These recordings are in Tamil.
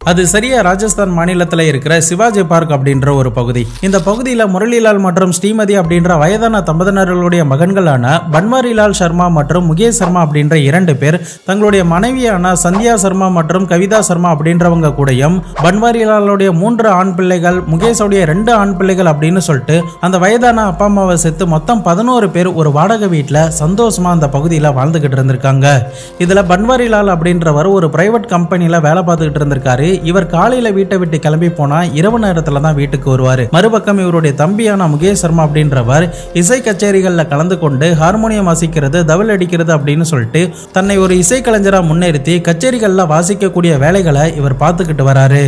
அது சரியா ராஜஸ்தான் மாநிலத்தில் இருக்கிற சிவாஜி பார்க் அப்படின்ற ஒரு பகுதி. இந்த பகுதியில் முரளிலால் மற்றும் ஸ்ரீமதி அப்படின்ற வயதான தம்பதியினர்களுடைய மகன்களான பன்வாரிலால் சர்மா மற்றும் முகேஷ் சர்மா அப்படின்ற 2 பேர் தங்களுடைய மனைவியான சந்தியா சர்மா மற்றும் கவிதா சர்மா அப்படின்றவங்க கூடயும் பன்வாரிலாலுடைய 3 ஆண் பிள்ளைகள், முகேஷோடைய 2 ஆண் பிள்ளைகள் அப்படின்னு சொல்லிட்டு அந்த வயதான அப்பா அம்மாவை சேர்த்து மொத்தம் 11 பேர் ஒரு வாடகை வீட்டில் சந்தோஷமா அந்த பகுதியில் வாழ்ந்துகிட்டு இருந்திருக்காங்க. இதுல பன்வாரிலால் அப்படின்றவர் ஒரு பிரைவேட் கம்பெனியில வேலை பார்த்துக்கிட்டு இருந்திருக்காரு. இவர் காலையில வீட்டை விட்டு கிளம்பி போனா இரவு நேரத்துல தான் வீட்டுக்கு வருவாரு. மறுபக்கம் இவருடைய தம்பியான முகேஷ் சர்மா அப்படின்றவர் இசை கச்சேரிகள்ல கலந்து கொண்டு ஹார்மோனியம் வாசிக்கிறது, தவில் அடிக்கிறது அப்படின்னு சொல்லிட்டு தன்னை ஒரு இசை கலைஞரா முன்னிறுத்தி கச்சேரிகள்ல வாசிக்கக்கூடிய வேலைகளை இவர் பார்த்துக்கிட்டு வராரு.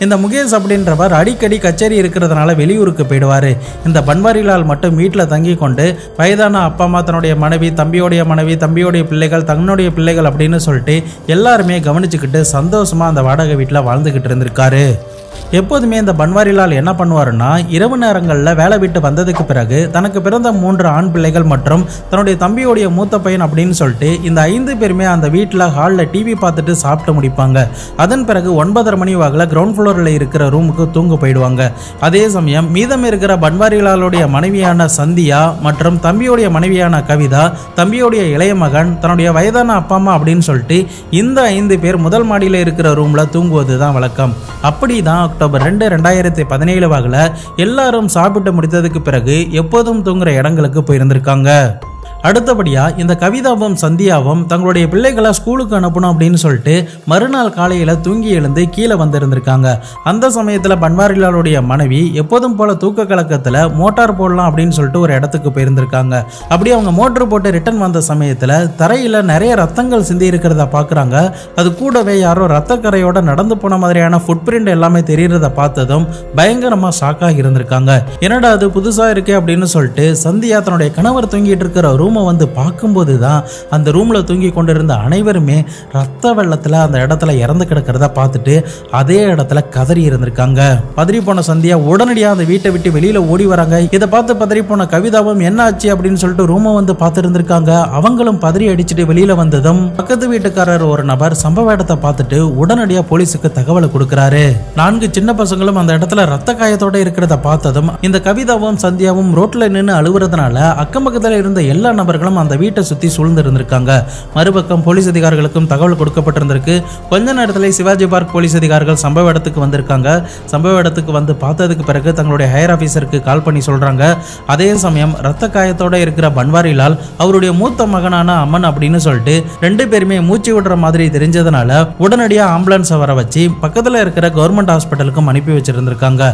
இந்த முகேஷ் அப்படின்றவர் அடிக்கடி கச்சேரி இருக்கிறதுனால வெளியூருக்கு போயிடுவாரு. இந்த பன்வாரிலால் மட்டும் வீட்டில் தங்கி கொண்டு வயதான அப்பா அம்மா, தன்னுடைய மனைவி, தம்பியோடைய மனைவி, தம்பியோடைய பிள்ளைகள், தன்னுடைய பிள்ளைகள் அப்படின்னு சொல்லிட்டு எல்லாருமே கவனிச்சுக்கிட்டு சந்தோஷமா அந்த வாடகை வீட்டில் வாழ்ந்துகிட்டு இருந்திருக்காரு. எப்போதுமே இந்த பன்வாரிலால் என்ன பண்ணுவாருன்னா, இரவு நேரங்களில் வேலை விட்டு வந்ததுக்கு பிறகு தனக்கு பிறந்த 3 ஆண் பிள்ளைகள் மற்றும் தன்னுடைய தம்பியோடைய மூத்த பையன் அப்படின்னு சொல்லிட்டு இந்த 5 பேருமே அந்த வீட்டில் ஹாலில் டிவி பார்த்துட்டு சாப்பிட்டு முடிப்பாங்க. அதன் பிறகு 9:30 மணி வாக்கில் கிரவுண்ட் ஃப்ளோரில் இருக்கிற ரூமுக்கு தூங்க போயிடுவாங்க. அதே சமயம் மீதம் இருக்கிற பன்வாரிலாலுடைய மனைவியான சந்தியா மற்றும் தம்பியோடைய மனைவியான கவிதா, தம்பியோடைய இளைய மகன், தன்னுடைய வயதான அப்பா அம்மா அப்படின்னு சொல்லிட்டு இந்த 5 பேர் முதல் மாடியில் இருக்கிற ரூம்ல தூங்குவது தான் வழக்கம். அப்படிதான் அக்டோபர் 2, 2017 வாக்கில் எல்லாரும் சாப்பிட்டு முடித்ததுக்கு பிறகு எப்போதும் தூங்குற இடங்களுக்கு போயிருந்திருக்காங்க. அடுத்தபடியா இந்த கவிதாவும் சந்தியாவும் தங்களுடைய பிள்ளைகளை ஸ்கூலுக்கு அனுப்பணும் அப்படின்னு சொல்லிட்டு மறுநாள் காலையில தூங்கி எழுந்து கீழே வந்திருந்திருக்காங்க. அந்த சமயத்துல பன்வாரிலாலுடைய மனைவி எப்போதும் போல தூக்க கலக்கத்துல மோட்டார் போடலாம் அப்படின்னு சொல்லிட்டு ஒரு இடத்துக்கு போயிருந்திருக்காங்க. அப்படியே அவங்க மோட்டர் போட்டு ரிட்டர்ன் வந்த சமயத்துல தரையில நிறைய ரத்தங்கள் சிந்தி இருக்கிறத பாக்குறாங்க. அது கூடவே யாரோ ரத்தக்கரையோட நடந்து போன மாதிரியான ஃபுட் பிரிண்ட் எல்லாமே தெரியறத பார்த்ததும் பயங்கரமா ஷாக்காக இருந்திருக்காங்க. என்னடா அது புதுசா இருக்கே அப்படின்னு சொல்லிட்டு சந்தியா தன்னுடைய கணவர் தூங்கிட்டு இருக்கிற ரூமை வந்து பார்க்கும்போது தான் அந்த ரூம்ல தூங்கி கொண்டிருந்த அனைவருமே ரத்த வெள்ளத்துல அந்த இடத்துல இறந்து கிடக்கிறத பார்த்துட்டு அதே இடத்துல கதறி இருந்திருக்காங்க. பதறி போன சந்தியா உடனடியாக அந்த வீட்டை விட்டு வெளியில ஓடி வராங்க. இதை பார்த்து பதறி போன கவிதாவும் என்ன ஆச்சு அப்படின்னு சொல்லிட்டு ரூமை வந்து பார்த்து இருந்திருக்காங்க. அவங்களும் பதறி அடிச்சுட்டு வெளியில வந்ததும் பக்கத்து வீட்டுக்காரர் ஒரு நபர் சம்பவ இடத்தை பார்த்துட்டு உடனடியாக போலீஸுக்கு தகவலை கொடுக்கிறாரு. 4 சின்ன பசங்களும் அந்த இடத்துல ரத்த காயத்தோட இருக்கிறத பார்த்ததும் இந்த கவிதாவும் சந்தியாவும் ரோட்ல நின்று அழுவுறதுனால அக்கம் பக்கத்துல இருந்த எல்லா நபர்களும் அந்த வீட்டை சுத்தி சூழ்ந்து இருந்திருக்காங்க. மறுபக்கம் போலீஸ் அதிகாரிகளுக்கும் தகவல் கொடுக்கப்பட்டிருந்திருக்கு. கொஞ்ச நேரத்தில் சிவாஜி பார்க் போலீஸ் அதிகாரிகள் சம்பவ இடத்துக்கு வந்திருக்காங்க. சம்பவ இடத்துக்கு வந்து பார்த்ததுக்கு பிறகு தங்களுடைய ஹையர் ஆபீசருக்கு கால் பண்ணி சொல்றாங்க. அதே சமயம் ரத்த காயத்தோட இருக்கிற பன்வாரிலால் அவருடைய மூத்த மகனான அம்மன் அப்படின்னு சொல்லிட்டு 2 பேருமே மூச்சு விடுற மாதிரி தெரிஞ்சதுனால உடனடியாக ஆம்புலன்ஸை வர வச்சு பக்கத்துல இருக்கிற கவர்மெண்ட் ஹாஸ்பிட்டலுக்கும் அனுப்பி வச்சிருந்திருக்காங்க.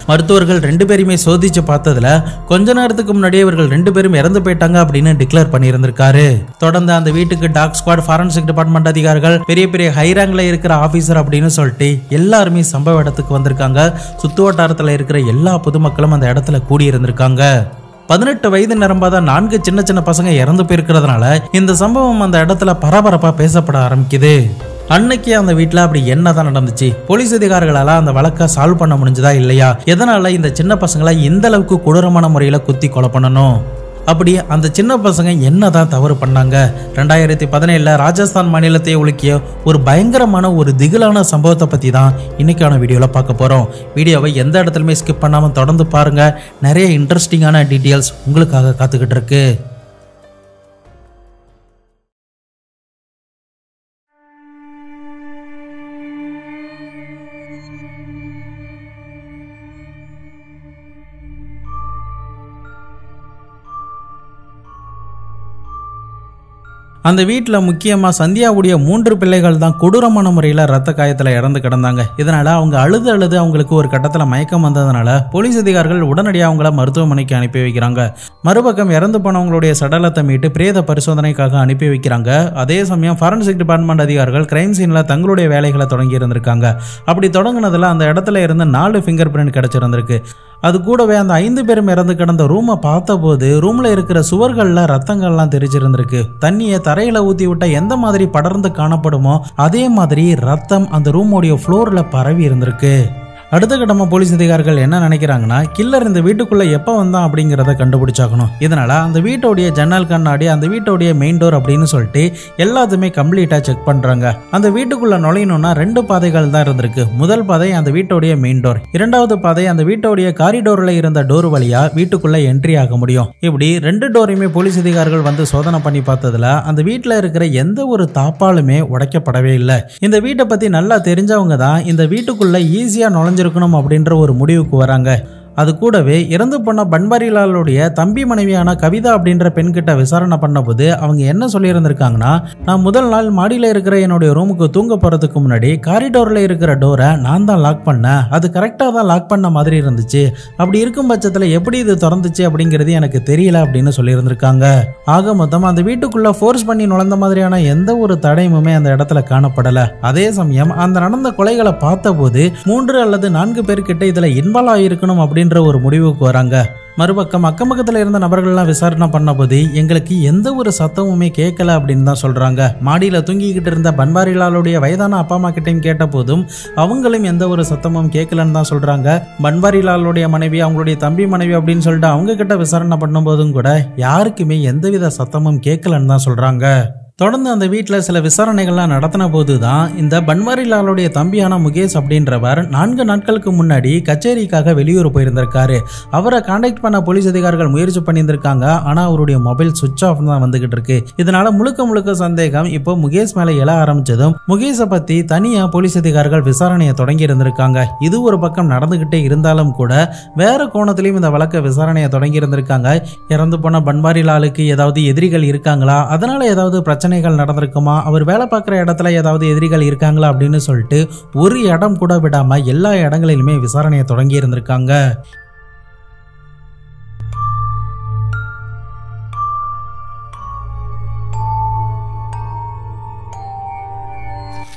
மருத்துவர்கள் 2 பேருமே சோதிச்சு பார்த்ததுல கொஞ்ச நேரத்துக்கு முன்னாடியே இவர்கள் 2 பேரும் இறந்து போயிட்டாங்க அப்படின்னு டிக்ளேர் பண்ணியிருந்திருக்காரு. தொடர்ந்து அந்த வீட்டுக்கு டாக் ஸ்குவாட், ஃபாரன்சிக் டிபார்ட்மெண்ட் அதிகாரிகள், பெரிய பெரிய ஹை ரேங்க்ல இருக்கிற ஆபீசர் அப்படின்னு சொல்லிட்டு எல்லாருமே சம்பவ இடத்துக்கு வந்திருக்காங்க. சுத்து வட்டாரத்துல இருக்கிற எல்லா பொதுமக்களும் அந்த இடத்துல கூடி இருந்திருக்காங்க. 18 வயது நிரம்பாத 4 சின்ன சின்ன பசங்க இறந்து போயிருக்கிறதுனால இந்த சம்பவம் அந்த இடத்துல பரபரப்பா பேசப்பட ஆரம்பிக்குது. அன்னைக்கு அந்த வீட்டில் அப்படி என்னதான் நடந்துச்சு, போலீஸ் அதிகாரிகளால அந்த வழக்கை சால்வ் பண்ண முடிஞ்சதா இல்லையா, எதனால இந்த சின்ன பசங்களை இந்த அளவுக்கு கொடூரமான முறையில குத்தி கொலை பண்ணணும், அப்படி அந்த சின்ன பசங்க என்னதான் தவறு பண்ணாங்க. 2017 ராஜஸ்தான் மாநிலத்தை உலுக்கிய ஒரு பயங்கரமான ஒரு திகிலான சம்பவத்தை பத்தி தான் இன்னைக்கான வீடியோல பார்க்க போறோம். வீடியோவை எந்த இடத்துலயுமே ஸ்கிப் பண்ணாம தொடர்ந்து பாருங்க. நிறைய இன்ட்ரெஸ்டிங்கான டீட்டெயில்ஸ் உங்களுக்காக காத்துக்கிட்டு இருக்கு. அந்த வீட்டில் முக்கியமாக சந்தியாவுடைய 3 பிள்ளைகள் தான் கொடூரமான முறையில் ரத்த காயத்தில் இறந்து கிடந்தாங்க. இதனால அவங்க அழுது அவங்களுக்கு ஒரு கட்டத்தில் மயக்கம் வந்ததுனால போலீஸ் அதிகாரிகள் உடனடியாக அவங்கள மருத்துவமனைக்கு அனுப்பி வைக்கிறாங்க. மறுபக்கம் இறந்து போனவங்களுடைய சடலத்தை மீட்டு பிரேத பரிசோதனைக்காக அனுப்பி வைக்கிறாங்க. அதே சமயம் ஃபாரன்சிக் டிபார்ட்மெண்ட் அதிகாரிகள் கிரைம் சீனில் தங்களுடைய வேலைகளை தொடங்கி இருந்திருக்காங்க. அப்படி தொடங்கினதுல அந்த இடத்துல இருந்து 4 ஃபிங்கர் பிரிண்ட் கிடைச்சிருந்திருக்கு. அது கூடவே அந்த 5 பேரும் இறந்து கிடந்த ரூமை பார்த்தபோது ரூம்ல இருக்கிற சுவர்கள்ல ரத்தங்கள்லாம் தெரிஞ்சிருந்திருக்கு. தண்ணியை தரையில ஊத்தி விட்டா எந்த மாதிரி படர்ந்து காணப்படுமோ அதே மாதிரி ரத்தம் அந்த ரூமோடைய ஃப்ளோர்ல பரவி இருந்திருக்கு. அடுத்த கட்டமா போலீஸ் அதிகாரிகள் என்ன நினைக்கிறாங்கன்னா, கில்லர் இந்த வீட்டுக்குள்ள எப்ப வந்தான் அப்படிங்கறத கண்டுபிடிச்சாகணும். இதனால அந்த வீட்டோடைய ஜன்னல் கண்ணாடி, அந்த வீட்டோடைய மெயின் டோர் அப்படின்னு சொல்லிட்டு எல்லாத்தையுமே கம்ப்ளீட்டா செக் பண்றாங்க. அந்த வீட்டுக்குள்ள நுழையணும்னா 2 பாதைகள் தான் இருந்திருக்கு. முதல் பாதை அந்த வீட்டோடைய மெயின் டோர், இரண்டாவது பாதை அந்த வீட்டோடைய காரிடோர்ல இருந்த டோர் வழியா வீட்டுக்குள்ள என்ட்ரி ஆக முடியும். இப்படி 2 டோரையுமே போலீஸ் அதிகாரிகள் வந்து சோதனை பண்ணி பார்த்ததுல அந்த வீட்டுல இருக்கிற எந்த ஒரு தாப்பாலுமே உடைக்கப்படவே இல்லை. இந்த வீட்டை பத்தி நல்லா தெரிஞ்சவங்க தான் இந்த வீட்டுக்குள்ள ஈஸியா நுழைஞ்சிருக்கணும் அப்படின்ற ஒரு முடிவுக்கு வராங்க. அது கூடவே இறந்து போன பன்வாரிலாலுடைய தம்பி மனைவியான கவிதா அப்படின்ற பெண்கிட்ட விசாரணை பண்ணபோது அவங்க என்ன சொல்லியிருந்திருக்காங்கன்னா, நான் முதல் நாள் மாடியில் இருக்கிற என்னுடைய ரூமுக்கு தூங்க போறதுக்கு முன்னாடி காரிடோர்ல இருக்கிற டோரை நான் தான் லாக் பண்ணேன். அது கரெக்டாக தான் லாக் பண்ண மாதிரி இருந்துச்சு. அப்படி இருக்கும் பட்சத்தில் எப்படி இது திறந்துச்சு அப்படிங்கிறது எனக்கு தெரியல அப்படின்னு சொல்லியிருந்திருக்காங்க. ஆக மொத்தம் அந்த வீட்டுக்குள்ள ஃபோர்ஸ் பண்ணி நுழைந்த மாதிரியான எந்த ஒரு தடயமுமே அந்த இடத்துல காணப்படல. அதே சமயம் அந்த நடந்த கொலைகளை பார்த்த போது 3 அல்லது 4 பேர்கிட்ட இதுல இன்வால்வ் ஆகியிருக்கணும் அப்படின்ற ஒரு முடிவுக்கு வராங்க. மறுபக்கம் அக்கம் பக்கத்துல இருந்த நபர்கள்லாம் விசாரணை பண்ண போது எங்களுக்கு எந்த ஒரு சத்தமுமே கேட்கல அப்படின்னு தான் சொல்றாங்க. மாடியில தூங்கிக்கிட்டு இருந்த பன்வாரிலாலுடைய வயதான அப்பா அம்மா கிட்டையும் கேட்ட போதும் அவங்களும் எந்த ஒரு சத்தமும் கேட்கலன்னு தான் சொல்றாங்க. பன்வாரிலாலுடைய மனைவி, அவங்களுடைய தம்பி மனைவி அப்படின்னு சொல்லிட்டு அவங்க கிட்ட விசாரணை பண்ணும் போதும் கூட யாருக்குமே எந்தவித சத்தமும் கேட்கலன்னு தான் சொல்றாங்க. தொடர்ந்து அந்த வீட்டில் சில விசாரணைகள்லாம் நடத்தின போது தான் இந்த பன்வாரிலாலுடைய தம்பியான முகேஷ் அப்படின்றவர் 4 நாட்களுக்கு முன்னாடி கச்சேரிக்காக வெளியூர் போயிருந்திருக்காரு. அவரை கான்டாக்ட் பண்ண போலீஸ் அதிகாரிகள் முயற்சி பண்ணியிருந்திருக்காங்க. ஆனால் அவருடைய மொபைல் சுவிட்ச் ஆஃப் தான் வந்துகிட்டு இருக்கு. இதனால முழுக்க சந்தேகம் இப்போ முகேஷ் மேலே எழ ஆரம்பிச்சதும் முகேஷை பத்தி தனியா போலீஸ் அதிகாரிகள் விசாரணையை தொடங்கி இருந்திருக்காங்க. இது ஒரு பக்கம் நடந்துகிட்டே இருந்தாலும் கூட வேற கோணத்திலையும் இந்த வழக்க விசாரணையை தொடங்கி இருந்திருக்காங்க. இறந்து போன பன்வாரிலாலுக்கு ஏதாவது எதிரிகள் இருக்காங்களா, அதனால ஏதாவது பிரச்சனைகள் நடந்திருக்குமா, அவர் வேலை பார்க்குற இடத்துல ஏதாவது எதிரிகள் இருக்காங்களா அப்படின்னு சொல்லிட்டு ஒரு இடம் கூட விடாம எல்லா இடங்களிலுமே விசாரணையை தொடங்கி இருந்திருக்காங்க.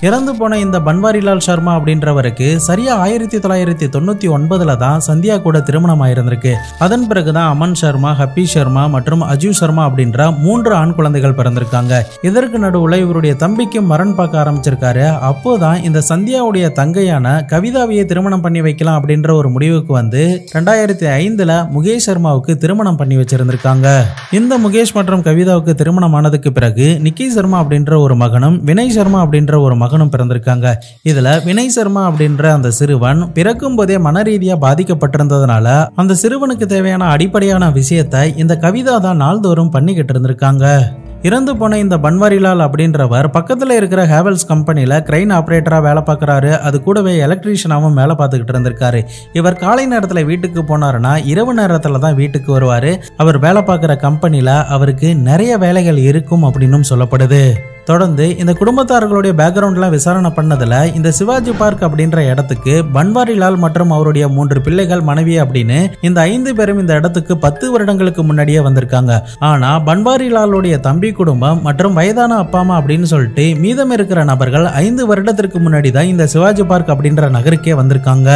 இறந்து போன இந்த பன்வாரிலால் சர்மா அப்படின்றவருக்கு சரியா 1999 தான் சந்தியா கூட திருமணம் ஆயிருந்திருக்கு. அதன் பிறகுதான் அமன் சர்மா, ஹப்பி சர்மா மற்றும் அஜு சர்மா அப்படின்ற 3 ஆண் குழந்தைகள் பிறந்திருக்காங்க. இதற்கு நடுவுல இவருடைய தம்பிக்கு மரண் பார்க்க ஆரம்பிச்சிருக்காரு. அப்போதான் இந்த சந்தியாவுடைய தங்கையான கவிதாவையே திருமணம் பண்ணி வைக்கலாம் அப்படின்ற ஒரு முடிவுக்கு வந்து 2005 முகேஷ் சர்மாவுக்கு திருமணம் பண்ணி வச்சிருந்திருக்காங்க. இந்த முகேஷ் மற்றும் கவிதாவுக்கு திருமணம் ஆனதுக்கு பிறகு நிக்கி சர்மா அப்படின்ற ஒரு மகனும் வினய் சர்மா அப்படின்ற ஒரு மகனும் பிறந்திருக்காங்க. இதுல வினய் சர்மா அப்படின்ற அந்த சிறுவன் பிறக்கும் போதே மன ரீதியா பாதிக்கப்பட்டிருந்ததுனால அந்த சிறுவனுக்கு தேவையான அடிப்படையான விஷயத்தை இந்த கவிதா தான் நாள்தோறும் பண்ணிக்கிட்டு இருந்திருக்காங்க. இறந்து போன இந்த பன்வாரிலால் அப்படின்றவர் பக்கத்துல இருக்கிற ஹேவல்ஸ் கம்பெனில கிரைன் ஆபரேட்டரா வேலை பார்க்கறாரு. அது கூடவே எலக்ட்ரீஷியனாவும் வேலை பார்த்துக்கிட்டு இருந்திருக்காரு. இவர் காலை நேரத்துல வீட்டுக்கு போனாருன்னா இரவு நேரத்துல தான் வீட்டுக்கு வருவாரு. அவர் வேலை பார்க்குற கம்பெனில அவருக்கு நிறைய வேலைகள் இருக்கும் அப்படின்னு சொல்லப்படுது. தொடர்ந்து இந்த குடும்பத்தார்களுடைய பேக்ரவுண்ட்லாம் விசாரணை பண்ணதுல இந்த சிவாஜி பார்க் அப்படின்ற இடத்துக்கு பன்வாரிலால் மற்றும் அவருடைய 3 பிள்ளைகள், மனைவி அப்படின்னு இந்த 5 பேரும் இந்த இடத்துக்கு 10 வருடங்களுக்கு முன்னாடியே வந்திருக்காங்க. ஆனா பன்வாரிலாலுடைய தம்பி குடும்பம் மற்றும் வயதான அப்பா அம்மா அப்படின்னு சொல்லிட்டு மீதம் இருக்கிற நபர்கள் 5 வருடத்திற்கு முன்னாடி தான் இந்த சிவாஜி பார்க் அப்படின்ற நகருக்கே வந்திருக்காங்க.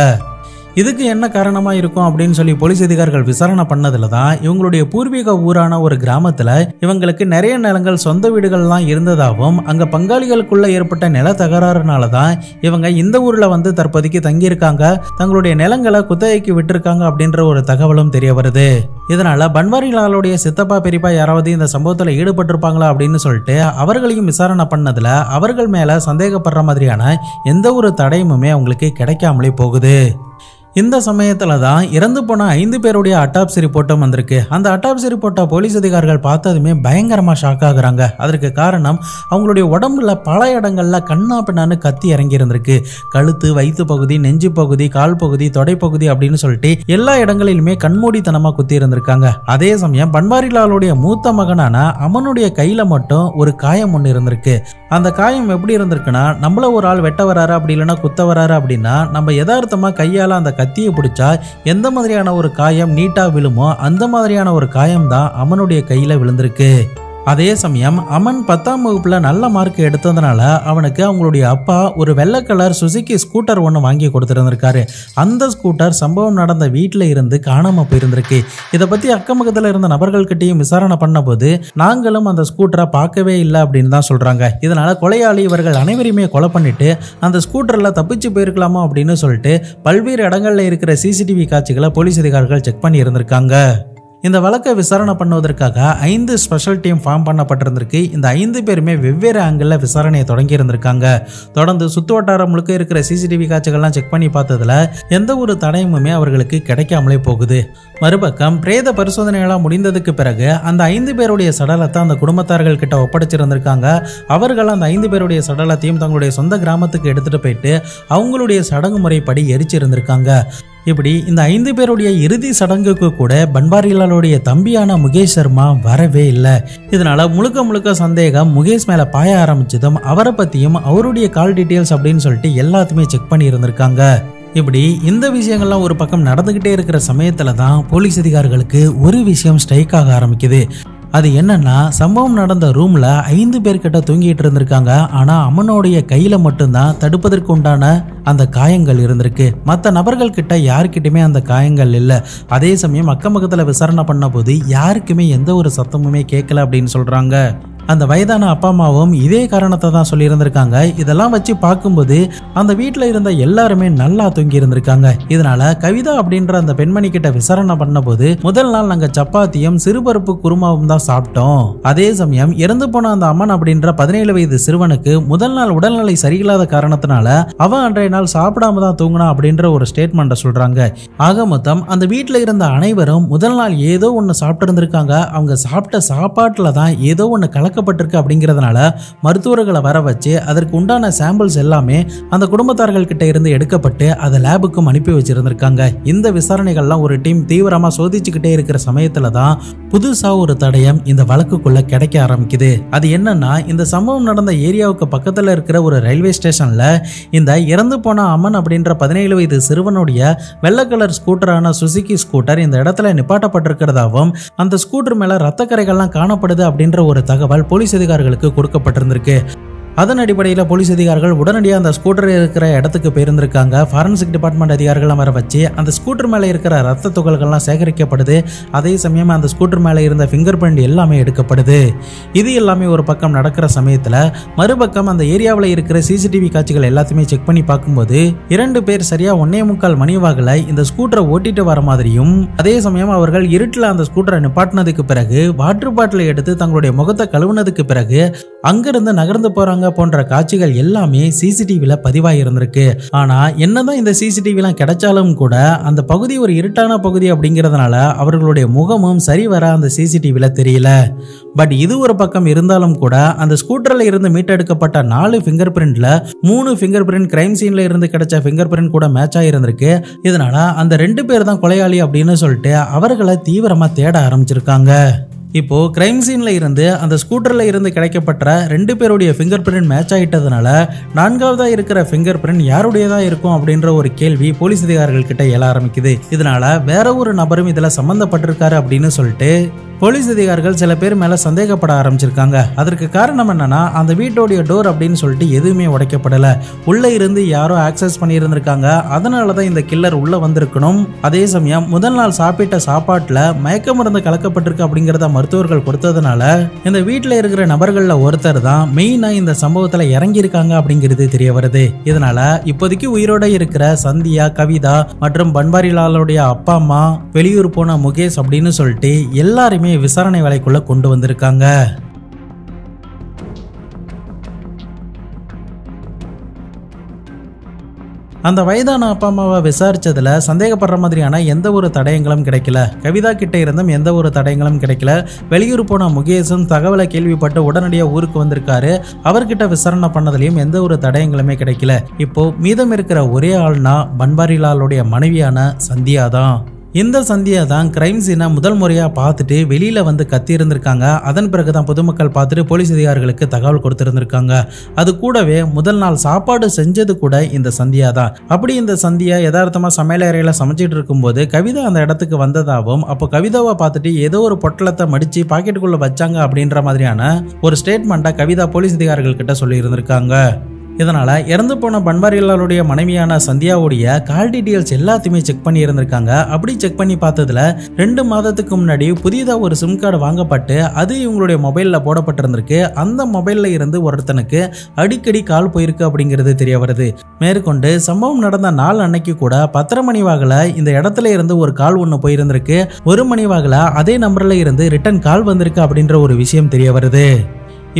இதுக்கு என்ன காரணமா இருக்கும் அப்படின்னு சொல்லி போலீஸ் அதிகாரிகள் விசாரணை பண்ணதுல தான் இவங்களுடைய பூர்வீக ஊரான ஒரு கிராமத்துல இவங்களுக்கு நிறைய நிலங்கள், சொந்த வீடுகள்லாம் இருந்ததாகவும் அங்க பங்காளிகளுக்குள்ள ஏற்பட்ட நில தகராறுனால தான் இவங்க இந்த ஊர்ல வந்து தற்போதைக்கு தங்கியிருக்காங்க, தங்களுடைய நிலங்களை குத்தகைக்கு விட்டுருக்காங்க அப்படின்ற ஒரு தகவலும் தெரிய வருது. இதனால பன்வாரிலாலுடைய சித்தப்பா, பெரியப்பா யாராவது இந்த சம்பவத்துல ஈடுபட்டிருப்பாங்களா அப்படின்னு சொல்லிட்டு அவர்களையும் விசாரணை பண்ணதுல அவர்கள் மேல சந்தேகப்படுற மாதிரியான எந்த ஒரு தடயமுமே அவங்களுக்கு கிடைக்காமலே போகுது. இந்த சமயத்துல தான் இறந்து போன 5 பேருடைய அட்டாப்சி ரிப்போர்ட்டும் வந்திருக்கு. அந்த அட்டாப்சி ரிப்போர்ட்டை போலீஸ் அதிகாரிகள் பார்த்ததுமே பயங்கரமா ஷாக் ஆகுறாங்க. அதற்கு காரணம் அவங்களுடைய உடம்புல பல இடங்கள்ல கண்ணா பின்னான்னு கத்தி இறங்கி இருந்திருக்கு. கழுத்து, வயிற்று பகுதி, நெஞ்சு பகுதி, கால் பகுதி, தொடை பகுதி அப்படின்னு சொல்லிட்டு எல்லா இடங்களிலுமே கண்மூடித்தனமா குத்தி இருந்திருக்காங்க. அதே சமயம் பன்வாரிலாலுடைய மூத்த மகனான அவனுடைய கையில மட்டும் ஒரு காயம் ஒன்று இருந்திருக்கு. அந்த காயம் எப்படி இருந்திருக்குன்னா, நம்மள ஒரு ஆள் வெட்ட வராரு அப்படி இல்லைன்னா குத்த வராரு அப்படின்னா நம்ம யதார்த்தமா கையால அந்த கத்தியை பிடிச்சா எந்த மாதிரியான ஒரு காயம் நீட்டா விழுமோ அந்த மாதிரியான ஒரு காயம் தான் அவனுடைய கையில விழுந்திருக்கு. அதே சமயம் அமன் 10ஆம் வகுப்புல நல்ல மார்க் எடுத்ததுனால அவனுக்கு அவங்களுடைய அப்பா ஒரு வெள்ளை கலர் சுசுகி ஸ்கூட்டர் ஒன்று வாங்கி கொடுத்துருந்துருக்காரு. அந்த ஸ்கூட்டர் சம்பவம் நடந்த வீட்டில் இருந்து காணாம போயிருந்திருக்கு. இதை பத்தி அக்கம் பக்கத்தில் இருந்த நபர்கள்கிட்டையும் விசாரணை பண்ண போது நாங்களும் அந்த ஸ்கூட்டரை பார்க்கவே இல்லை அப்படின்னு தான் சொல்றாங்க. இதனால கொலையாளி இவர்கள் அனைவரையுமே கொலை பண்ணிட்டு அந்த ஸ்கூட்டர்ல தப்பிச்சு போயிருக்கலாமா அப்படின்னு சொல்லிட்டு பல்வேறு இடங்கள்ல இருக்கிற சிசிடிவி காட்சிகளை போலீஸ் அதிகாரிகள் செக் பண்ணி இருந்திருக்காங்க. இந்த வழக்கை விசாரணை பண்ணுவதற்காக 5 ஸ்பெஷல் டீம் ஃபார்ம் பண்ணப்பட்டிருந்திருக்கு. இந்த 5 பேருமே வெவ்வேறு ஆங்கிளில் விசாரணையை தொடங்கி இருந்திருக்காங்க. தொடர்ந்து சுத்து வட்டாரம் முழுக்க இருக்கிற சிசிடிவி காட்சிகள்லாம் செக் பண்ணி பார்த்ததுல எந்த ஒரு தடயமுமே அவர்களுக்கு கிடைக்காமலே போகுது. மறுபக்கம் பிரேத பரிசோதனைகளாக முடிந்ததுக்கு பிறகு அந்த 5 பேருடைய சடலத்தை அந்த குடும்பத்தார்கள் கிட்ட ஒப்படைச்சிருந்திருக்காங்க. அவர்கள் அந்த 5 பேருடைய சடலத்தையும் தங்களுடைய சொந்த கிராமத்துக்கு எடுத்துட்டு போயிட்டு அவங்களுடைய சடங்கு முறைப்படி எரிச்சிருந்திருக்காங்க. இப்படி இந்த 5 பேருடைய இறுதி சடங்குக்கு கூட பன்வாரிலாலுடைய தம்பியான முகேஷ் சர்மா வரவே இல்லை. இதனால முழுக்க சந்தேகம் முகேஷ் மேல பாய ஆரம்பிச்சதும் அவரை பத்தியும் அவருடைய கால் டீட்டெயில்ஸ் அப்படின்னு சொல்லிட்டு எல்லாத்தையுமே செக் பண்ணி இருந்திருக்காங்க. இப்படி இந்த விஷயங்கள்லாம் ஒரு பக்கம் நடந்துகிட்டே இருக்கிற சமயத்துல தான் போலீஸ் அதிகாரிகளுக்கு ஒரு விஷயம் ஸ்ட்ரைக் ஆக ஆரம்பிக்குது. அது என்னன்னா, சம்பவம் நடந்த ரூம்ல 5 பேர்கிட்ட தூங்கிட்டு இருந்திருக்காங்க. ஆனா அம்மனுடைய கையில மட்டும்தான் தடுப்பதற்கு உண்டான அந்த காயங்கள் இருந்திருக்கு. மற்ற நபர்கள் கிட்ட யாருக்கிட்டுமே அந்த காயங்கள் இல்லை. அதே சமயம் அக்கம் பக்கத்துல விசாரணை பண்ண போது யாருக்குமே எந்த ஒரு சத்தமுமே கேட்கல அப்படின்னு சொல்றாங்க. அந்த வயதான அப்பா அம்மாவும் இதே காரணத்தை தான் சொல்லி இருந்திருக்காங்க. இதெல்லாம் வச்சு பார்க்கும்போது அந்த வீட்டில் இருந்த எல்லாருமே நல்லா தூங்கி இருந்திருக்காங்க. இதனால கவிதா அப்படின்ற அந்த பெண்மணி கிட்ட விசாரணை பண்ண போது முதல் நாள் நாங்க சப்பாத்தியும் சிறுபருப்பு குருமாவும் தான் சாப்பிட்டோம். அதே சமயம் இறந்து போன அந்த அம்மன் அப்படின்ற 17 வயது சிறுவனுக்கு முதல் நாள் உடல்நிலை சரியில்லாத காரணத்தினால அவன் அன்றைய நாள் சாப்பிடாம தான் தூங்கினா அப்படின்ற ஒரு ஸ்டேட்மெண்ட்டை சொல்றாங்க. ஆக மொத்தம் அந்த வீட்டில் இருந்த அனைவரும் முதல் நாள் ஏதோ ஒன்று சாப்பிட்டு இருந்திருக்காங்க. அவங்க சாப்பிட்ட சாப்பாட்டுல தான் ஏதோ ஒன்று கலக்கப்பட்டிருக்கு அப்படிங்கிறதுனால மருத்துவர்களை வர வச்சு அதற்கு உண்டான சாம்பிள்ஸ் எல்லாமே அந்த குடும்பத்தார்கள் கிட்ட இருந்து எடுக்கப்பட்டு அதை லேபுக்கும் அனுப்பி வச்சிருந்திருக்காங்க. இந்த விசாரணைகள்லாம் ஒரு டீம் தீவிரமா சோதிச்சுக்கிட்டே இருக்கிற சமயத்துல தான் புதுசா ஒரு தடயம் இந்த வழக்குக்குள்ள கிடைக்க ஆரம்பிக்குது. அது என்னன்னா, இந்த சம்பவம் நடந்த ஏரியாவுக்கு பக்கத்துல இருக்கிற ஒரு ரயில்வே ஸ்டேஷன்ல இந்த இறந்து போன அம்மன் அப்படின்ற 17 வயது சிறுவனுடைய வெள்ளை கலர் ஸ்கூட்டரான சுசுகி ஸ்கூட்டர் இந்த இடத்துல நிப்பாட்டப்பட்டிருக்கிறதாவும் அந்த ஸ்கூட்டர் மேல ரத்த கரைகள்லாம் காணப்படுது அப்படின்ற ஒரு தகவல் போலீஸ் அதிகாரிகளுக்கு கொடுக்கப்பட்டிருந்திருக்கு. அதன் அடிப்படையில் போலீஸ் அதிகாரிகள் உடனடியாக அந்த ஸ்கூட்டர் இருக்கிற இடத்துக்கு போயிருந்திருக்காங்க. ஃபாரன்சிக் டிபார்ட்மெண்ட் அதிகாரிகள் வர வச்சு அந்த ஸ்கூட்டர் மேலே இருக்கிற ரத்த துகள்கள்லாம் சேகரிக்கப்படுது. அதே சமயம் அந்த ஸ்கூட்டர் மேலே இருந்த ஃபிங்கர் பிரிண்ட் எல்லாமே எடுக்கப்படுது. இது எல்லாமே ஒரு பக்கம் நடக்கிற சமயத்தில் மறுபக்கம் அந்த ஏரியாவில் இருக்கிற சிசிடிவி காட்சிகள் எல்லாத்தையுமே செக் பண்ணி பார்க்கும்போது 2 பேர் சரியா 1:45 மணி வாக்கில் இந்த ஸ்கூட்டரை ஓட்டிட்டு வர மாதிரியும், அதே சமயம் அவர்கள் இருட்டில் அந்த ஸ்கூட்டரை நிப்பாட்டினதுக்கு பிறகு வாட்டர் பாட்டிலை எடுத்து தங்களுடைய முகத்தை கழுவுனதுக்கு பிறகு அங்கிருந்து நகர்ந்து போறாங்க போன்ற காட்சிகள் எல்லாமே சிசிடிவில பதிவாகி இருந்திருக்கு. ஆனா என்னதான் இந்த சிசிடிவிலாம் கிடைச்சாலும் கூட அந்த பகுதி ஒரு இருட்டான பகுதி அப்படிங்கிறதுனால அவர்களுடைய முகமும் சரிவர அந்த சிசிடிவில தெரியல. பட் இது ஒரு பக்கம் இருந்தாலும் கூட அந்த ஸ்கூட்டர்ல இருந்து மீட்டெடுக்கப்பட்ட 4 ஃபிங்கர் பிரிண்ட்ல 3 ஃபிங்கர் பிரிண்ட் கிரைம் சீன்ல இருந்து கிடைச்ச ஃபிங்கர் பிரிண்ட் கூட மேட்ச் ஆகியிருந்திருக்கு. இதனால அந்த 2 பேர் தான் கொலையாளி அப்படின்னு சொல்லிட்டு அவர்களை தீவிரமா தேட ஆரம்பிச்சிருக்காங்க. இப்போ கிரைம் சீன்ல இருந்து அந்த ஸ்கூட்டர்ல இருந்து கிடைக்கப்பட்ட 2 பேருடைய ஃபிங்கர் பிரிண்ட் மேட்ச் ஆயிட்டதுனால 4வதா இருக்கிற ஃபிங்கர் பிரிண்ட் யாருடையதா இருக்கும் அப்படின்ற ஒரு கேள்வி போலீஸ் அதிகாரிகள் கிட்ட எழ ஆரம்பிக்குது. இதனால வேற ஒரு நபரும் இதுல சம்பந்தப்பட்டிருக்காரு அப்படின்னு சொல்லிட்டு போலீஸ் அதிகாரிகள் சில பேர் மேல சந்தேகப்பட ஆரம்பிச்சிருக்காங்க. அதற்கு காரணம் என்னன்னா, அந்த வீட்டோடைய டோர் அப்படின்னு சொல்லிட்டு எதுவுமே உடைக்கப்படல. உள்ள இருந்து யாரோ ஆக்சஸ் பண்ணி இருந்திருக்காங்க. அதனாலதான் இந்த கில்லர் உள்ள வந்திருக்கணும். அதே சமயம் முதல் நாள் சாப்பிட்ட சாப்பாட்டுல மயக்க மருந்து கலக்கப்பட்டிருக்கு அப்படிங்கறத மருத்துவர்கள் கொடுத்ததுனால இந்த வீட்டுல இருக்கிற நபர்கள்ல ஒருத்தர் தான் மெயினா இந்த சம்பவத்துல இறங்கி இருக்காங்க அப்படிங்கிறது தெரிய வருது. இதனால இப்போதைக்கு உயிரோட இருக்கிற சந்தியா, கவிதா மற்றும் பன்வாரிலாலுடைய அப்பா அம்மா, வெளியூர் போன முகேஷ் அப்படின்னு சொல்லிட்டு எல்லாருமே விசாரணை வேலைக்குள்ள கொண்டு வந்திருக்காங்க. அந்த வயதான அப்பா அம்மாவை விசாரிச்சதுல சந்தேகப்படுற மாதிரியான எந்த ஒரு தடயங்களும் கிடைக்கல. கவிதா கிட்ட இருந்தும் எந்த ஒரு தடயங்களும் கிடைக்கல. வெளியூர் போன முகேஷும் தகவலை கேள்விப்பட்டு உடனடியாக ஊருக்கு வந்திருக்காரு. அவர்கிட்ட விசாரணை பண்ணதுலயும் எந்த ஒரு தடயங்களுமே கிடைக்கல. இப்போ மீதம் இருக்கிற ஒரே ஆள்னா பன்வாரிலாலுடைய மனைவியான சந்தியா தான். இந்த சந்தியா தான் கிரைம் சீனை முதல் முறையா பார்த்துட்டு வெளியில வந்து கத்தி இருந்திருக்காங்க. அதன் பிறகுதான் பொதுமக்கள் பார்த்துட்டு போலீஸ் அதிகாரிகளுக்கு தகவல் கொடுத்திருந்திருக்காங்க. அது கூடவே முதல் நாள் சாப்பாடு செஞ்சது கூட இந்த சந்தியா தான். அப்படி இந்த சந்தியா யதார்த்தமா சமையல் அறையில சமைச்சிட்டு இருக்கும்போது கவிதா அந்த இடத்துக்கு வந்ததாகவும், அப்போ கவிதாவை பார்த்துட்டு ஏதோ ஒரு பொட்டலத்தை மடிச்சு பாக்கெட்டுக்குள்ள வச்சாங்க அப்படின்ற மாதிரியான ஒரு ஸ்டேட்மெண்ட்டை கவிதா போலீஸ் அதிகாரிகள் கிட்ட சொல்லி இருந்திருக்காங்க. இதனால இறந்து போன பன்வாரிலாலுடைய மனைவியான சந்தியாவுடைய கால் டீடைல்ஸ் எல்லாத்தையுமே செக் பண்ணி இருந்திருக்காங்க. அப்படி செக் பண்ணி பார்த்ததுல 2 மாதத்துக்கு முன்னாடி புதிதா ஒரு சிம் கார்டு வாங்கப்பட்டு அது இவங்களுடைய மொபைல்ல போடப்பட்டிருந்திருக்கு. அந்த மொபைல்ல இருந்து ஒருத்தனுக்கு அடிக்கடி கால் போயிருக்கு அப்படிங்கிறது தெரிய வருது. மேற்கொண்டு சம்பவம் நடந்த நாள் அன்னைக்கு கூட 10:30 மணி வாகல இந்த இடத்துல இருந்து ஒரு கால் ஒன்று போயிருந்திருக்கு. 1 மணி வாகல அதே நம்பர்ல இருந்து ரிட்டர்ன் கால் வந்திருக்கு அப்படின்ற ஒரு விஷயம் தெரிய வருது.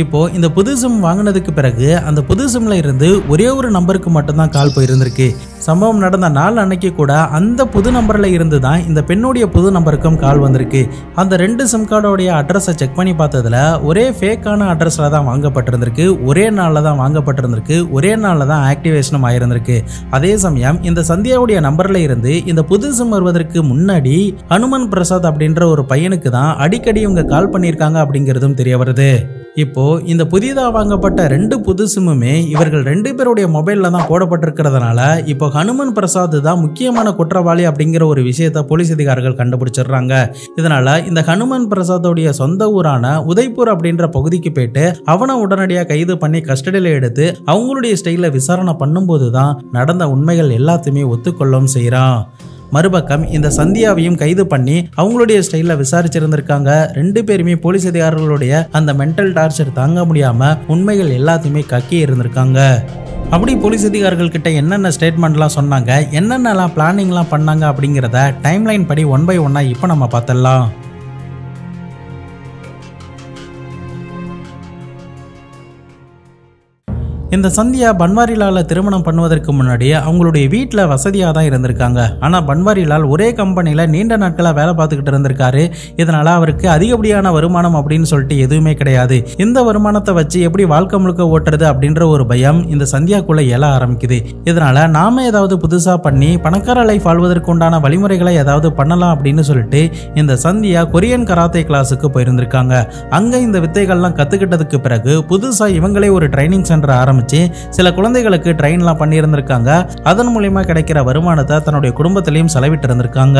இப்போ இந்த புது சிம் வாங்கினதுக்கு பிறகு அந்த புது சிம்ல இருந்து ஒரே ஒரு நம்பருக்கு மட்டும்தான் கால் போயிருந்திருக்கு. சம்பவம் நடந்த நாள் அன்னைக்கு கூட அந்த புது நம்பர்ல இருந்து தான் இந்த பெண்ணுடைய புது நம்பருக்கும் கால் வந்திருக்கு. அந்த 2 சிம் கார்டோடைய அட்ரஸை செக் பண்ணி பார்த்ததுல ஒரே ஃபேக்கான அட்ரஸ்ல தான் வாங்கப்பட்டிருந்திருக்கு. ஒரே நாள்ல தான் வாங்கப்பட்டிருந்திருக்கு. ஒரே நாள்ல தான் ஆக்டிவேஷனும் ஆயிருந்திருக்கு. அதே சமயம் இந்த சந்தியாவுடைய நம்பர்ல இருந்து இந்த புது சிம் வருவதற்கு முன்னாடி ஹனுமன் பிரசாத் அப்படின்ற ஒரு பையனுக்கு தான் அடிக்கடி இவங்க கால் பண்ணியிருக்காங்க அப்படிங்கிறதும் தெரிய வருது. இப்போ இந்த புதிதா வாங்கப்பட்ட 2 புது சிம்முமே இவர்கள் 2 பேருடைய மொபைல்ல தான் போடப்பட்டிருக்கிறதுனால இப்போ ஹனுமன் பிரசாத் தான் முக்கியமான குற்றவாளி அப்படிங்கிற ஒரு விஷயத்தை போலீஸ் அதிகாரிகள் கண்டுபிடிச்சிடுறாங்க. இதனால இந்த ஹனுமன் பிரசாத்தோடைய சொந்த ஊரான உதய்பூர் அப்படின்ற பகுதிக்கு போயிட்டு அவனை உடனடியாக கைது பண்ணி கஸ்டடியில எடுத்து அவங்களுடைய ஸ்டைல விசாரணை பண்ணும்போது தான் நடந்த உண்மைகள் எல்லாத்தையுமே ஒத்துக்கொள்ளவும் செய்யறான். மறுபக்கம் இந்த சந்தியாவையும் கைது பண்ணி அவங்களுடைய ஸ்டைல விசாரிச்சிருந்திருக்காங்க. 2 பேருமே போலீஸ் அதிகாரிகளுடைய அந்த மென்டல் டார்ச்சர் தாங்க முடியாம உண்மைகள் எல்லாத்தையுமே கக்கி இருந்திருக்காங்க. அப்படி போலீஸ் அதிகாரிகள் கிட்ட என்னென்ன ஸ்டேட்மெண்ட்லாம் சொன்னாங்க, என்னென்னலாம் பிளானிங்லாம் பண்ணாங்க அப்படிங்கிறத டைம்லைன் படி 1 by 1 இப்போ நம்ம பார்த்தலாம். இந்த சந்தியா பன்வாரிலாலை திருமணம் பண்ணுவதற்கு முன்னாடி அவங்களுடைய வீட்டில் வசதியாக தான் இருந்திருக்காங்க. ஆனால் பன்வாரிலால் ஒரே கம்பெனியில் நீண்ட நாட்களாக வேலை பார்த்துக்கிட்டு இருந்திருக்காரு. இதனால அவருக்கு அதிகப்படியான வருமானம் அப்படின்னு சொல்லிட்டு எதுவுமே கிடையாது. இந்த வருமானத்தை வச்சு எப்படி வாழ்க்கை முழுக்க ஓட்டுறது அப்படின்ற ஒரு பயம் இந்த சந்தியாக்குள்ள எழ ஆரம்பிக்குது. இதனால நாம ஏதாவது புதுசாக பண்ணி பணக்கார லைஃப் வாழ்வதற்கு உண்டான வழிமுறைகளை ஏதாவது பண்ணலாம் அப்படின்னு சொல்லிட்டு இந்த சந்தியா கொரியன் கராத்தே கிளாஸுக்கு போயிருந்திருக்காங்க. அங்கே இந்த வித்தைகள்லாம் கற்றுக்கிட்டதுக்கு பிறகு புதுசாக இவங்களே ஒரு ட்ரைனிங் சென்டர் ஆரம்பிச்சு சில குழந்தைகளுக்கு ட்ரெயின்லாம் பண்ணி இருந்திருக்காங்க. அதன் மூலமா கிடைக்கிற வருமானத்தை தன்னுடைய குடும்பத்திலையும் செலவிட்டு இருந்திருக்காங்க.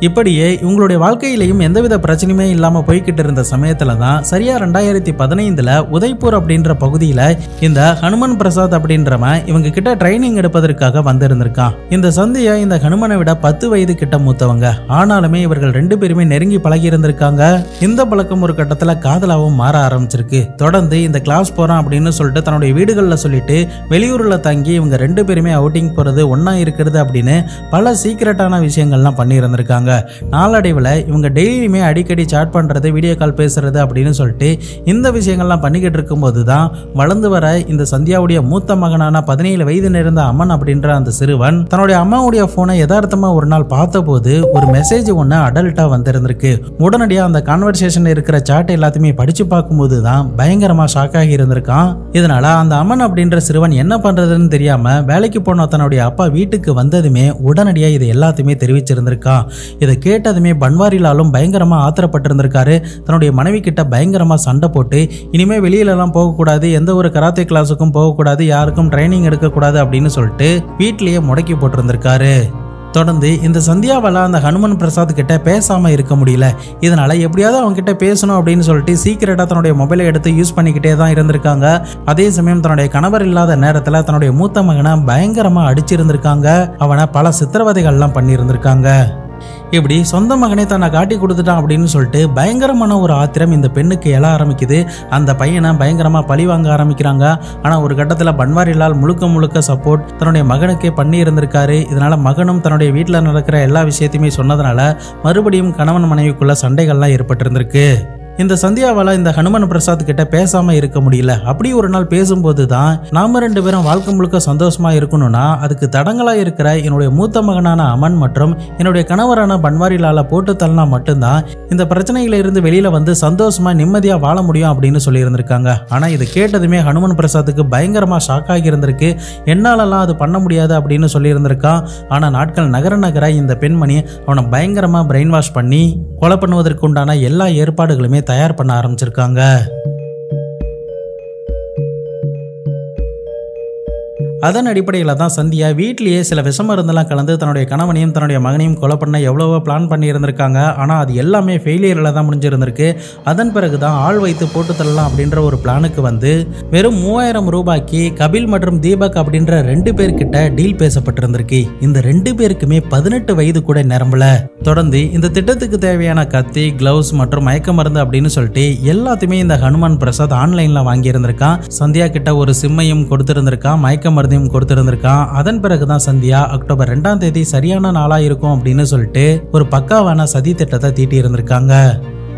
இப்படியே இவங்களுடைய வாழ்க்கையிலையும் எந்தவித பிரச்சனையுமே இல்லாம போய்கிட்டு இருந்த சமயத்துல தான் சரியா 2015 உதய்பூர் அப்படின்ற பகுதியில இந்த ஹனுமன் பிரசாத் அப்படின்றவன் இவங்க கிட்ட ட்ரைனிங் எடுப்பதற்காக வந்திருந்திருக்கான். இந்த சந்தியா இந்த ஹனுமனை விட 10 வயது கிட்ட மூத்தவங்க. ஆனாலுமே இவர்கள் 2 பேருமே நெருங்கி பழகி இருந்திருக்காங்க. இந்த பழக்கம் ஒரு கட்டத்துல காதலாவும் மாற ஆரம்பிச்சிருக்கு. தொடர்ந்து இந்த கிளாஸ் போறான் அப்படின்னு சொல்லிட்டு தன்னுடைய வீடுகள்ல சொல்லிட்டு வெளியூர்ல தங்கி இவங்க 2 பேருமே அவுட்டிங் போறது ஒன்னா இருக்கிறது அப்படின்னு பல சீக்கிரட்டான விஷயங்கள்லாம் பண்ணி இருந்திருக்காங்க. நாளடைவில் இவங்க டெய்லியுமே அடிக்கடி சாட் பண்றது, வீடியோ கால் பேசுறது அப்படின்னு சொல்லிட்டு இந்த விஷயங்கள்லாம் பண்ணிக்கிட்டு இருக்கும்போது தான் வளர்ந்து வர இந்த சந்தியாவுடைய மூத்த மகனான 17 வயது நிறைந்த அம்மன் அப்படின்ற அந்த சிறுவன் தன்னுடைய அம்மாவுடைய போனை யதார்த்தமா ஒரு நாள் பார்த்தபோது ஒரு மெசேஜ் ஒன்று அடல்ட்டா வந்திருந்திருக்கு. உடனடியாக அந்த கான்வர்சேஷன் இருக்கிற சாட் எல்லாத்தையுமே படிச்சு பார்க்கும்போது தான் பயங்கரமா ஷாக் ஆகி இருந்திருக்கான். இதனால அந்த அம்மன் அப்படின்ற சிறுவன் என்ன பண்றதுன்னு தெரியாம வேலைக்கு போன தன்னுடைய அப்பா வீட்டுக்கு வந்ததுமே உடனடியா இது எல்லாத்தையுமே தெரிவிச்சிருந்திருக்கான். இதை கேட்டதுமே பன்வாரிலாலும் பயங்கரமா ஆத்திரப்பட்டிருந்திருக்காரு. தன்னுடைய மனைவி கிட்ட பயங்கரமா சண்டை போட்டு இனிமே வெளியில எல்லாம் போகக்கூடாது, எந்த ஒரு கராத்தே கிளாஸுக்கும் போகக்கூடாது, யாருக்கும் ட்ரைனிங் எடுக்கக்கூடாது அப்படின்னு சொல்லிட்டு வீட்டிலேயே முடக்கி போட்டிருந்திருக்காரு. தொடர்ந்து இந்த சந்தியாவால அந்த ஹனுமன் பிரசாத் கிட்ட பேசாம இருக்க முடியல. இதனால எப்படியாவது அவங்க கிட்ட பேசணும் அப்படின்னு சொல்லிட்டு சீக்கிரட்டா தன்னுடைய மொபைலை எடுத்து யூஸ் பண்ணிக்கிட்டே தான் இருந்திருக்காங்க. அதே சமயம் தன்னுடைய கணவர் இல்லாத நேரத்துல தன்னுடைய மூத்த மகனை பயங்கரமா அடிச்சிருந்திருக்காங்க. அவனை பல சித்திரவதைகள்லாம் பண்ணி இருந்திருக்காங்க. இப்படி சொந்த மகனை தன்னை காட்டி கொடுத்துட்டான் அப்படின்னு சொல்லிட்டு பயங்கரமான ஒரு ஆத்திரம் இந்த பெண்ணுக்கு எழ ஆரம்பிக்குது. அந்த பையனை பயங்கரமா பழி வாங்க ஆரம்பிக்கிறாங்க. ஆனா ஒரு கட்டத்துல பன்வாரிலால் முழுக்க சப்போர்ட் தன்னுடைய மகனுக்கே பண்ணி இருந்திருக்காரு. இதனால மகனும் தன்னுடைய வீட்டுல நடக்கிற எல்லா விஷயத்தையுமே சொன்னதுனால மறுபடியும் கணவன் மனைவிக்குள்ள சண்டைகள்லாம் ஏற்பட்டிருந்திருக்கு. இந்த சந்தியாவால இந்த ஹனுமன் பிரசாத் கிட்ட பேசாம இருக்க முடியல. அப்படி ஒரு நாள் பேசும்போது தான் நாம 2 பேரும் வாழ்க்கை முழுக்க சந்தோஷமா இருக்கணும்னா அதுக்கு தடங்களா இருக்கிற என்னுடைய மூத்த மகனான அமன் மற்றும் என்னுடைய கணவரான பன்வாரிலால போட்டு தள்ளனா மட்டும்தான் இந்த பிரச்சனையில இருந்து வெளியில வந்து சந்தோஷமா நிம்மதியா வாழ முடியும் அப்படின்னு சொல்லி இருந்திருக்காங்க. ஆனா இது கேட்டதுமே ஹனுமன் பிரசாத்துக்கு பயங்கரமா ஷாக் ஆகி இருந்திருக்கு. என்னாலலாம் அது பண்ண முடியாது அப்படின்னு சொல்லி இருந்திருக்கான். ஆனா நாட்கள் நகர இந்த பெண்மணி அவனை பயங்கரமா பிரெயின் வாஷ் பண்ணி கொலை பண்ணுவதற்கு உண்டான எல்லா ஏற்பாடுகளுமே தயார் பண்ண ஆரம்பிச்சிருக்காங்க. அதன் அடிப்படையில் தான் சந்தியா வீட்டிலேயே சில விஷ மருந்தெல்லாம் கலந்து தன்னுடைய கணவனையும் தன்னுடைய மகனையும் கொலை பண்ண எவ்வளவோ பிளான் பண்ணி இருந்திருக்காங்க. ஆனால் அது எல்லாமே ஃபெயிலியரில் தான் முடிஞ்சிருந்திருக்கு. அதன் பிறகு தான் ஆள் வைத்து போட்டு தள்ளலாம் அப்படின்ற ஒரு பிளானுக்கு வந்து வெறும் 3000 ரூபாய்க்கு கபில் மற்றும் தீபக் அப்படின்ற 2 பேர்கிட்ட டீல் பேசப்பட்டிருந்திருக்கு. இந்த 2 பேருக்குமே 18 வயது கூட நிரம்பல. தொடர்ந்து இந்த திட்டத்துக்கு தேவையான கத்தி, கிளவுஸ் மற்றும் மயக்க மருந்து அப்படின்னு சொல்லிட்டு எல்லாத்தையுமே இந்த ஹனுமான் பிரசாத் ஆன்லைன்ல வாங்கி இருந்திருக்கான். சந்தியா கிட்ட ஒரு சிம்மையும் கொடுத்திருந்திருக்கான், மயக்க மருந்து கொடுத்திருந்திருக்கான். அதன் பிறகுதான் சந்தியா அக்டோபர் 2ஆம் தேதி சரியான நாளா இருக்கும் அப்படின்னு சொல்லிட்டு ஒரு பக்காவான சதி திட்டத்தை தீட்டி இருந்திருக்காங்க.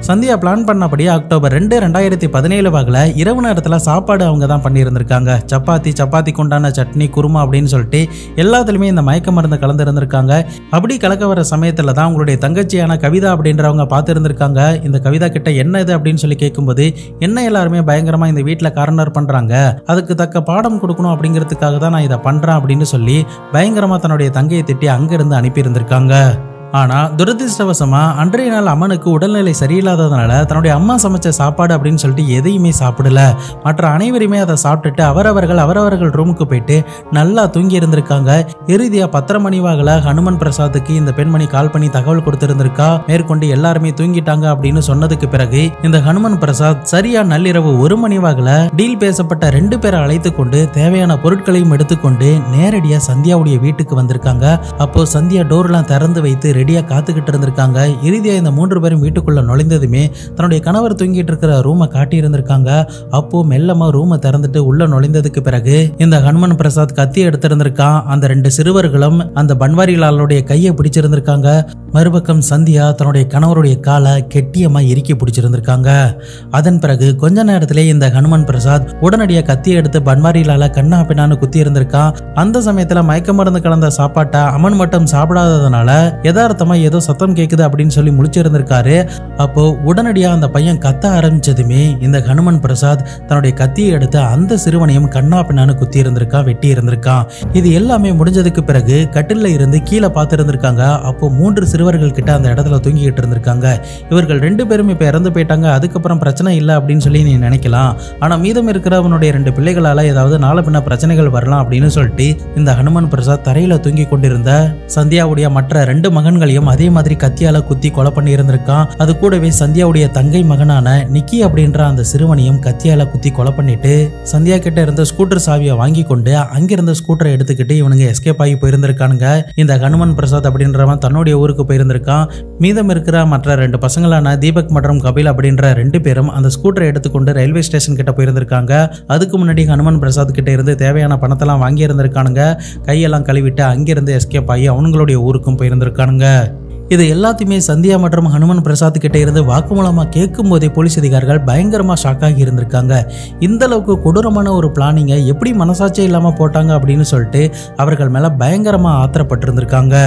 சந்தியா பிளான் பண்ணபடி அக்டோபர் 2, 2017 வாக்கில் இரவு நேரத்தில் சாப்பாடு அவங்க தான் பண்ணியிருந்திருக்காங்க. சப்பாத்திக்கு உண்டான சட்னி, குருமா அப்படின்னு சொல்லிட்டு எல்லாத்துலேயுமே இந்த மயக்க மருந்து கலந்து இருந்திருக்காங்க. அப்படி கலக்க வர சமயத்தில் தான் உங்களுடைய தங்கச்சியான கவிதா அப்படின்றவங்க பார்த்துருந்துருக்காங்க. இந்த கவிதா கிட்ட என்ன இது அப்படின்னு சொல்லி கேட்கும்போது என்ன எல்லாருமே பயங்கரமா இந்த வீட்டில் கார்னர் பண்றாங்க, அதுக்கு தக்க பாடம் கொடுக்கணும் அப்படிங்கிறதுக்காக தான் நான் இதை பண்றேன் அப்படின்னு சொல்லி பயங்கரமா தன்னுடைய தங்கையை திட்டி அங்கிருந்து அனுப்பி இருந்திருக்காங்க. ஆனா துரதிருஷ்டவசமா அன்றைய நாள் அம்மனுக்கு உடல்நிலை சரியில்லாததுனால தன்னுடைய அம்மா சமைச்ச சாப்பாடு அப்படின்னு சொல்லிட்டு எதையுமே சாப்பிடல. மற்ற அனைவருமே அதை சாப்பிட்டுட்டு அவரவர்கள் ரூமுக்கு போயிட்டு நல்லா தூங்கி இருந்திருக்காங்க. இறுதியா 10:30 மணி வாகல ஹனுமன் பிரசாத்துக்கு இந்த பெண்மணி கால் பண்ணி தகவல் கொடுத்திருந்திருக்கா. மேற்கொண்டு எல்லாருமே தூங்கிட்டாங்க அப்படின்னு சொன்னதுக்கு பிறகு இந்த ஹனுமன் பிரசாத் சரியா நள்ளிரவு 1 மணி வாகல டீல் பேசப்பட்ட 2 பேரை அழைத்து கொண்டு தேவையான பொருட்களையும் எடுத்துக்கொண்டு நேரடியா சந்தியாவுடைய வீட்டுக்கு வந்திருக்காங்க. அப்போ சந்தியா டோர்லாம் திறந்து வைத்து ரெடியா காத்துக்கிட்டு இருந்திருக்காங்க. இறுதியா இந்த 3 பேரும் வீட்டுக்குள்ள நுழைந்ததுமே தன்னுடைய கணவர் தூங்கிட்டு இருக்கிற ரூமை காட்டி இருந்திருக்காங்க. அப்போ மெல்லமா ரூமை திறந்துட்டு உள்ள நுழைந்ததுக்கு பிறகு இந்த ஹனுமன் பிரசாத் கத்தி எடுத்திருந்திருக்கான். அந்த 2 சிறுவர்களும் அந்த பன்வாரிலாலுடைய கையை பிடிச்சிருந்திருக்காங்க. மறுபக்கம் சந்தியா தன்னுடைய கணவருடைய காலை கெட்டியமா இறுக்கி பிடிச்சிருந்திருக்காங்க. அதன் பிறகு கொஞ்ச நேரத்திலே இந்த ஹனுமன் பிரசாத் உடனடியாக கத்தியை எடுத்து பன்வாரிலால கண்ணா பின்னான்னு குத்தி இருந்திருக்கான். அந்த சமயத்துல மயக்க மருந்து கலந்த சாப்பாட்டை அமன் மட்டும் சாப்பிடாததுனால யதார்த்தமா ஏதோ சத்தம் கேக்குது அப்படின்னு சொல்லி முழிச்சிருந்திருக்காரு. அப்போ உடனடியா அந்த பையன் கத்த ஆரம்பிச்சதுமே இந்த ஹனுமன் பிரசாத் தன்னுடைய கத்தியை எடுத்து அந்த சிறுவனையும் கண்ணா பின்னான்னு குத்தி இருந்திருக்கான், வெட்டி இருந்திருக்கான். இது எல்லாமே முடிஞ்சதுக்கு பிறகு கட்டில்ல இருந்து கீழே பார்த்து இருந்திருக்காங்க. அப்போ 3 சிறுவர்கள் கிட்ட அந்த இடத்துல தூங்கிக்கிட்டு இருந்திருக்காங்க. இவர்கள் 2 பேரும் இப்ப இறந்து போயிட்டாங்க, அதுக்கப்புறம் பிரச்சனை இல்லை அப்படின்னு சொல்லி நீ நினைக்கலாம். ஆனா மீதம் இருக்கிறவனுடைய 2 பிள்ளைகளால ஏதாவது நாள பின்ன பிரச்சனைகள் வரலாம் அப்படின்னு சொல்லிட்டு இந்த ஹனுமன் பிரசாத் தரையில தூங்கி கொண்டிருந்த சந்தியாவுடைய மற்ற 2 மகன்களையும் அதே மாதிரி கத்தியால குத்தி கொலை பண்ணி இருந்திருக்கான். அது கூடவே சந்தியாவுடைய தங்கை மகனான நிக்கி அப்படின்ற அந்த சிறுவனையும் கத்தியால குத்தி கொலை பண்ணிட்டு சந்தியா கிட்ட இருந்த ஸ்கூட்டர் சாவியை வாங்கி கொண்டு அங்கிருந்த ஸ்கூட்டரை எடுத்துக்கிட்டு இவனுங்க எஸ்கேப் ஆகி போயிருந்திருக்கானுங்க. இந்த ஹனுமன் பிரசாத் அப்படின்றவன் தன்னுடைய ஊருக்கு போயிருந்திருக்கான். மீதம் இருக்கிற மற்ற 2 பசங்களான தீபக் மற்றும் கபில் அப்படின்ற 2 பேரும் அந்த ஸ்கூட்டரை எடுத்துக்கொண்டு ரயில்வே ஸ்டேஷன் கிட்ட போயிருந்திருக்காங்க. அதுக்கு முன்னாடி ஹனுமன் பிரசாத் கிட்ட இருந்து தேவையான பணத்தெல்லாம் வாங்கி இருந்திருக்கானுங்க. கையெல்லாம் கழுவிட்டு அங்கிருந்து எஸ்கேப் ஆகி அவங்களுடைய ஊருக்கும் போயிருந்திருக்கானுங்க. இது எல்லாத்தையுமே சந்தியா மற்றும் ஹனுமன் பிரசாத் கிட்ட இருந்து வாக்குமூலமா கேட்கும் போதே போலீஸ் அதிகாரிகள் பயங்கரமா ஷாக் ஆகி இருந்திருக்காங்க. இந்த அளவுக்கு கொடூரமான ஒரு பிளானிங்கை எப்படி மனசாட்சியே இல்லாம போட்டாங்க அப்படின்னு சொல்லிட்டு அவர்கள் மேல பயங்கரமா ஆத்திரப்பட்டிருந்திருக்காங்க.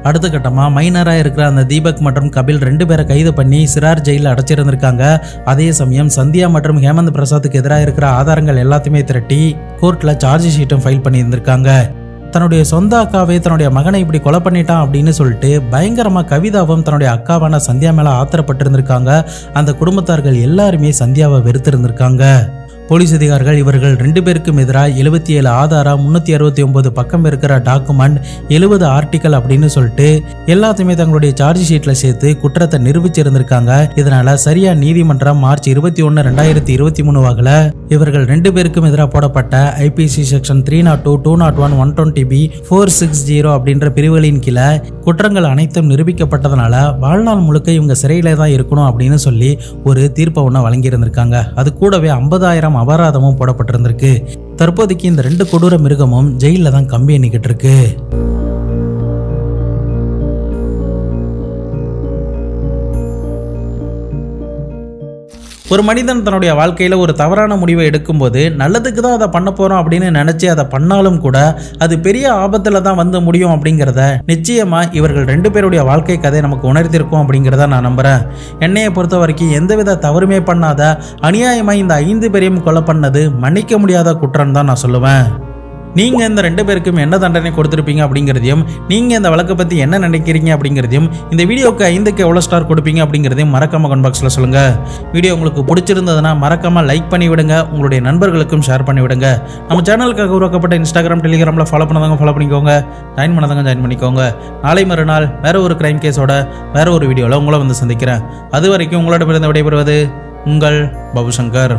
அடுத்த கட்டமா மைனரா இருக்கிற அந்த தீபக் மற்றும் கபில் 2 பேரை கைது பண்ணி சிறார் ஜெயில அடைச்சிருந்திருக்காங்க. அதே சமயம் சந்தியா மற்றும் ஹேமந்த் பிரசாத்துக்கு எதிராக இருக்கிற ஆதாரங்கள் எல்லாத்தையுமே திரட்டி கோர்ட்ல சார்ஜ் ஷீட்டும் ஃபைல் பண்ணி இருந்திருக்காங்க. தன்னுடைய சொந்த அக்காவே தன்னுடைய மகனை இப்படி கொலை பண்ணிட்டான் அப்படின்னு சொல்லிட்டு பயங்கரமா கவிதாவும் தன்னுடைய அக்காவான சந்தியா மேல ஆத்திரப்பட்டிருந்திருக்காங்க. அந்த குடும்பத்தார்கள் எல்லாருமே சந்தியாவை வெறுத்திருந்திருக்காங்க. போலீஸ் அதிகாரிகள் இவர்கள் 2 பேருக்கும் எதிராக 77 ஆதாரம், 369 பக்கம் இருக்கிற டாக்குமெண்ட், 70 ஆர்டிக்கல் அப்படின்னு சொல்லிட்டு எல்லாத்தையுமே தங்களுடைய சார்ஜ் ஷீட்ல சேர்த்து குற்றத்தை நிரூபிச்சிருந்திருக்காங்க. இதனால சரியா நீதிமன்றம் மார்ச் 21, 2023 வாக்குல இவர்கள் 2 பேருக்கும் எதிராக போடப்பட்ட ஐபிசி செக்ஷன் 302, 201, 120B, 460 அப்படின்ற பிரிவுகளின் கீழே குற்றங்கள் அனைத்தும் நிரூபிக்கப்பட்டதனால வாழ்நாள் முழுக்க இவங்க சிறையில தான் இருக்கணும் அப்படின்னு சொல்லி ஒரு தீர்ப்பை ஒன்று வழங்கியிருந்திருக்காங்க. அது கூடவே 50,000 அபராதமும் போடப்பட்டிருந்திருக்கு. தற்போதைக்கு இந்த 2 கொடூர மிருகமும் ஜெயில தான் கம்பி எண்ணிக்கிட்டு இருக்கு. ஒரு மனிதன் தன்னுடைய வாழ்க்கையில் ஒரு தவறான முடிவை எடுக்கும்போது நல்லதுக்கு தான் அதை பண்ண போகிறோம் அப்படின்னு நினச்சி அதை பண்ணாலும் கூட அது பெரிய ஆபத்தில் தான் வந்து முடியும் அப்படிங்கிறத நிச்சயமாக இவர்கள் 2 பேருடைய வாழ்க்கை கதை நமக்கு உணர்த்திருக்கும் அப்படிங்கிறத நான் நம்புகிறேன். என்னையை பொறுத்த வரைக்கும் எந்தவித தவறுமே பண்ணாத அநியாயமாக இந்த 5 பேரையும் கொலை பண்ணது மன்னிக்க முடியாத குற்றம் தான் நான் சொல்லுவேன். நீங்கள் இந்த 2 பேருக்கும் என்ன தண்டனை கொடுத்துருப்பீங்க அப்படிங்கிறதையும் நீங்கள் இந்த வழக்கை பற்றி என்ன நினைக்கிறீங்க அப்படிங்கிறதையும் இந்த வீடியோக்கு 5க்கு எவ்வளோ ஸ்டார் கொடுப்பீங்க அப்படிங்கிறதையும் மறக்காம கமெண்ட் பாக்ஸில் சொல்லுங்கள். வீடியோ உங்களுக்கு பிடிச்சிருந்ததுன்னா மறக்காமல் லைக் பண்ணி விடுங்க, உங்களுடைய நண்பர்களுக்கும் ஷேர் பண்ணி விடுங்க. நம்ம சேனலுக்காக உருவாக்கப்பட்ட இன்ஸ்டாகிராம் டெலிகிராமில் ஃபாலோ பண்ணாதவங்க ஃபாலோ பண்ணிக்கோங்க, ஜாயின் பண்ணாதவங்க ஜாயின் பண்ணிக்கோங்க. நாளை மறுநாள் வேற ஒரு கிரைம் கேஸோட வேற ஒரு வீடியோவில் உங்களை வந்து சந்திக்கிறேன். அது வரைக்கும் உங்களோட விடைபெறுவது உங்கள் பாபு சங்கர்.